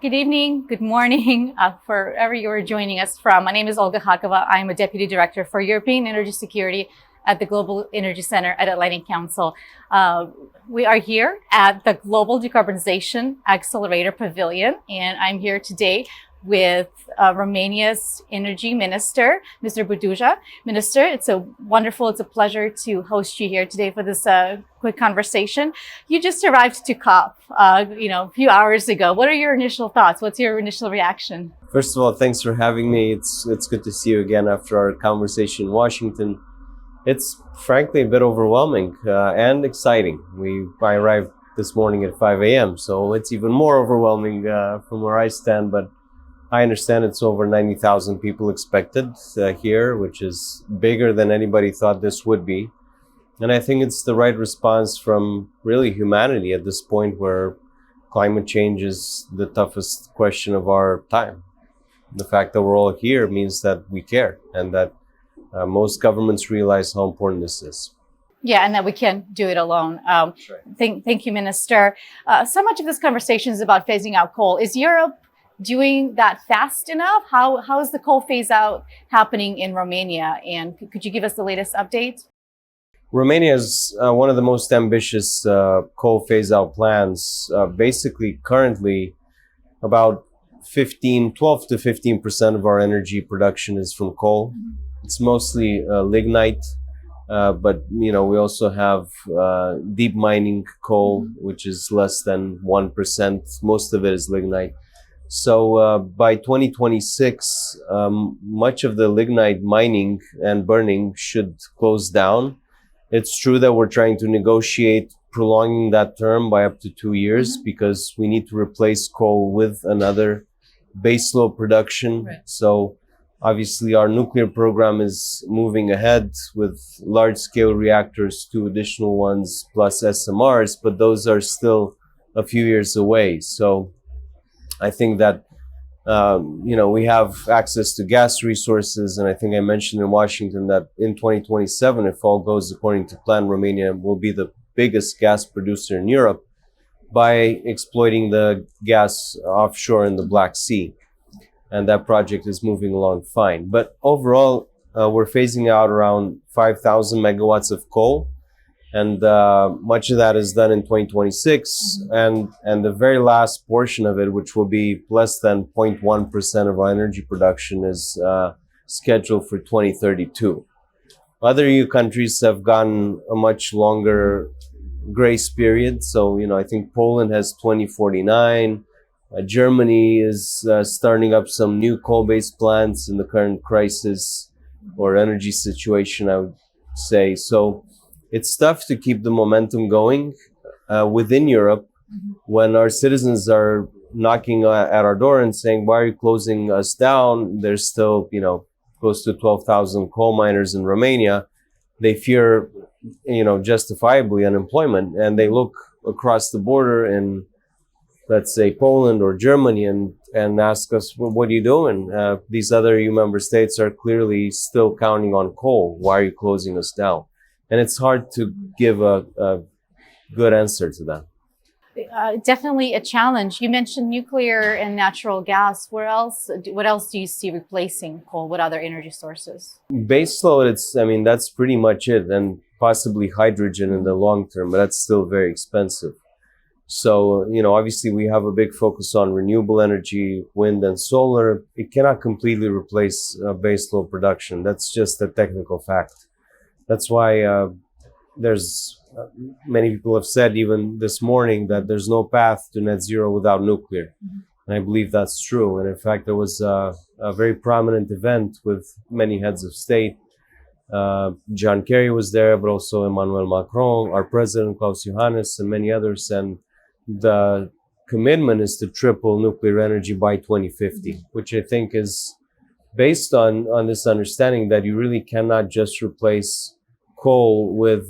Good evening, good morning, wherever you are joining us from. My name is Olga Khakova. I'm a Deputy Director for European Energy Security at the Global Energy Center at Atlantic Council. We are here at the Global Decarbonization Accelerator Pavilion, and I'm here today with Romania's Energy Minister, Mr. Burduja. Minister, it's a pleasure to host you here today for this quick conversation. You just arrived to COP, a few hours ago. What are your initial thoughts? What's your initial reaction? First of all, thanks for having me. It's good to see you again after our conversation in Washington. It's frankly a bit overwhelming and exciting. I arrived this morning at 5 a.m., so it's even more overwhelming from where I stand, but I understand it's over 90,000 people expected here, which is bigger than anybody thought this would be. And I think it's the right response from really humanity at this point where climate change is the toughest question of our time. The fact that we're all here means that we care and that most governments realize how important this is. Yeah, and that we can't do it alone. Right. Thank you, Minister. So much of this conversation is about phasing out coal. Is Europe doing that fast enough? How is the coal phase out happening in Romania? And could you give us the latest update? Romania is one of the most ambitious coal phase out plans. Basically, currently, about 12 to 15% of our energy production is from coal. It's mostly lignite, but we also have deep mining coal, which is less than 1%. Most of it is lignite. So by 2026, much of the lignite mining and burning should close down. It's true that we're trying to negotiate prolonging that term by up to 2 years because we need to replace coal with another baseload production. Right. So obviously our nuclear program is moving ahead with large-scale reactors, 2 additional ones plus SMRs, but those are still a few years away. So I think that, we have access to gas resources. And I think I mentioned in Washington that in 2027, if all goes according to plan, Romania will be the biggest gas producer in Europe by exploiting the gas offshore in the Black Sea. And that project is moving along fine. But overall, we're phasing out around 5,000 megawatts of coal. And much of that is done in 2026. And the very last portion of it, which will be less than 0.1% of our energy production, is scheduled for 2032. Other EU countries have gotten a much longer grace period. So, I think Poland has 2049. Germany is starting up some new coal-based plants in the current crisis or energy situation, I would say. So it's tough to keep the momentum going within Europe when our citizens are knocking at our door and saying, why are you closing us down? There's still, close to 12,000 coal miners in Romania. They fear, justifiably unemployment, and they look across the border in, let's say, Poland or Germany and ask us, well, what are you doing? These other EU member states are clearly still counting on coal. Why are you closing us down? And it's hard to give a good answer to that. Definitely a challenge. You mentioned nuclear and natural gas. What else do you see replacing coal? What other energy sources? Baseload, that's pretty much it. And possibly hydrogen in the long term, but that's still very expensive. So, obviously we have a big focus on renewable energy, wind and solar. It cannot completely replace baseload production. That's just a technical fact. That's why there's many people have said even this morning that there's no path to net zero without nuclear. And I believe that's true. And in fact, there was a very prominent event with many heads of state. John Kerry was there, but also Emmanuel Macron, our president, Klaus Johannes, and many others. And the commitment is to triple nuclear energy by 2050, which I think is based on this understanding that you really cannot just replace coal with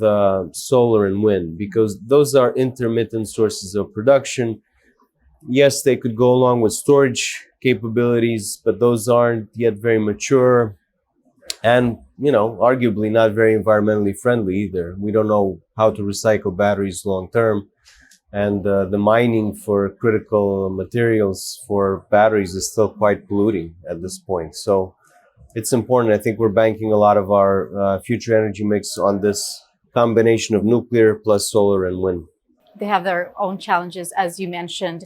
solar and wind, because those are intermittent sources of production. Yes, they could go along with storage capabilities, but those aren't yet very mature and, arguably not very environmentally friendly either. We don't know how to recycle batteries long term. and the mining for critical materials for batteries is still quite polluting at this point. So it's important. I think we're banking a lot of our future energy mix on this combination of nuclear plus solar and wind. They have their own challenges, as you mentioned.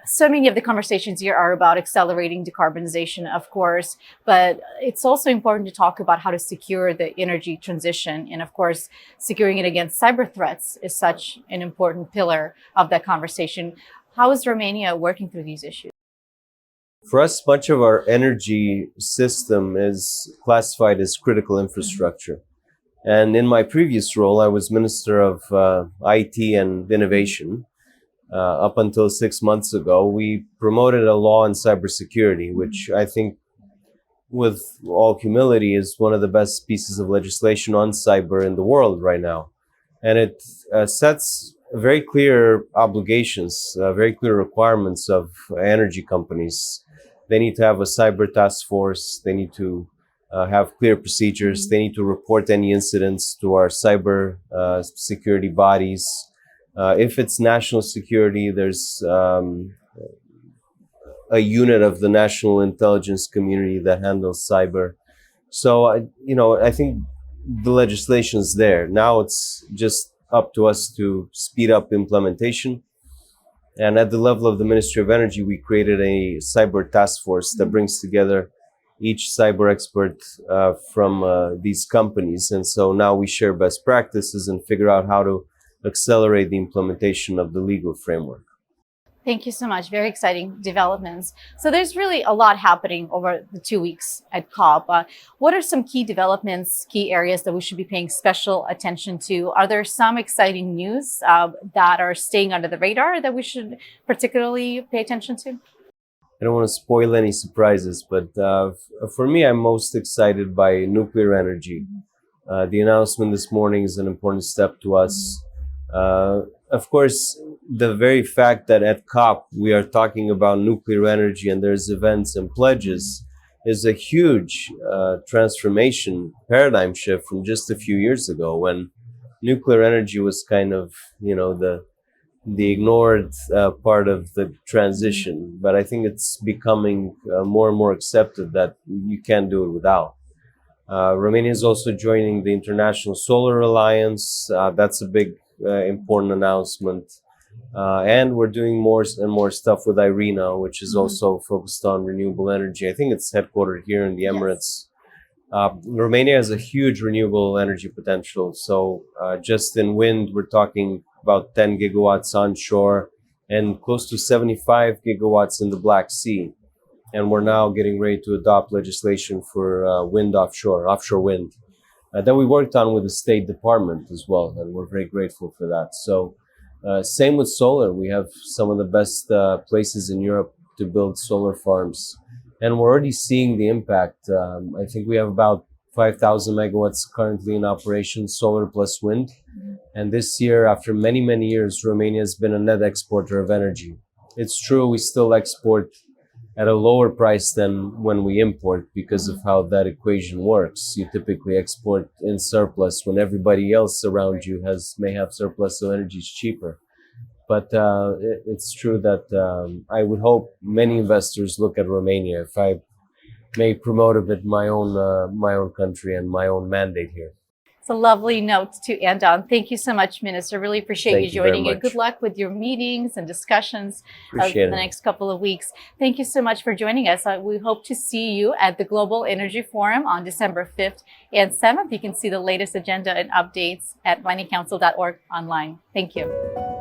So many of the conversations here are about accelerating decarbonization, of course, but it's also important to talk about how to secure the energy transition. And of course, securing it against cyber threats is such an important pillar of that conversation. How is Romania working through these issues? For us, much of our energy system is classified as critical infrastructure. And in my previous role, I was Minister of IT and Innovation. Up until 6 months ago, we promoted a law on cybersecurity, which I think, with all humility, is one of the best pieces of legislation on cyber in the world right now. And it sets very clear obligations, very clear requirements of energy companies. They need to have a cyber task force. They need to have clear procedures. They need to report any incidents to our cyber security bodies. If it's national security, there's a unit of the national intelligence community that handles cyber. So, I think the legislation is there. Now it's just up to us to speed up implementation. And at the level of the Ministry of Energy, we created a cyber task force that brings together each cyber expert from these companies. And so now we share best practices and figure out how to accelerate the implementation of the legal framework. Thank you so much. Very exciting developments. So there's really a lot happening over the 2 weeks at COP. What are some key developments, key areas that we should be paying special attention to? Are there some exciting news that are staying under the radar that we should particularly pay attention to? I don't want to spoil any surprises, but for me, I'm most excited by nuclear energy. The announcement this morning is an important step to us. Of course, the very fact that at COP we are talking about nuclear energy and there's events and pledges is a huge transformation, paradigm shift from just a few years ago, when nuclear energy was kind of, the ignored part of the transition. But I think it's becoming more and more accepted that you can't do it without. Romania is also joining the International Solar Alliance. That's a big, important announcement. And we're doing more and more stuff with IRENA, which is also focused on renewable energy. I think it's headquartered here in the Emirates. Romania has a huge renewable energy potential. So just in wind, we're talking about 10 gigawatts onshore and close to 75 gigawatts in the Black Sea. And we're now getting ready to adopt legislation for wind offshore wind, that we worked on with the State Department as well. And we're very grateful for that. So same with solar. We have some of the best places in Europe to build solar farms. And we're already seeing the impact. I think we have about 5,000 megawatts currently in operation, solar plus wind. And this year, after many, many years, Romania has been a net exporter of energy. It's true, we still export at a lower price than when we import because of how that equation works. You typically export in surplus when everybody else around you may have surplus, so energy is cheaper. But it's true that I would hope many investors look at Romania, if I may promote a bit my own country and my own mandate here. It's a lovely note to end on. Thank you so much, Minister. Really appreciate you joining and good luck with your meetings and discussions for the next couple of weeks. Thank you so much for joining us. We hope to see you at the Global Energy Forum on December 5th and 7th. You can see the latest agenda and updates at miningcouncil.org online. Thank you.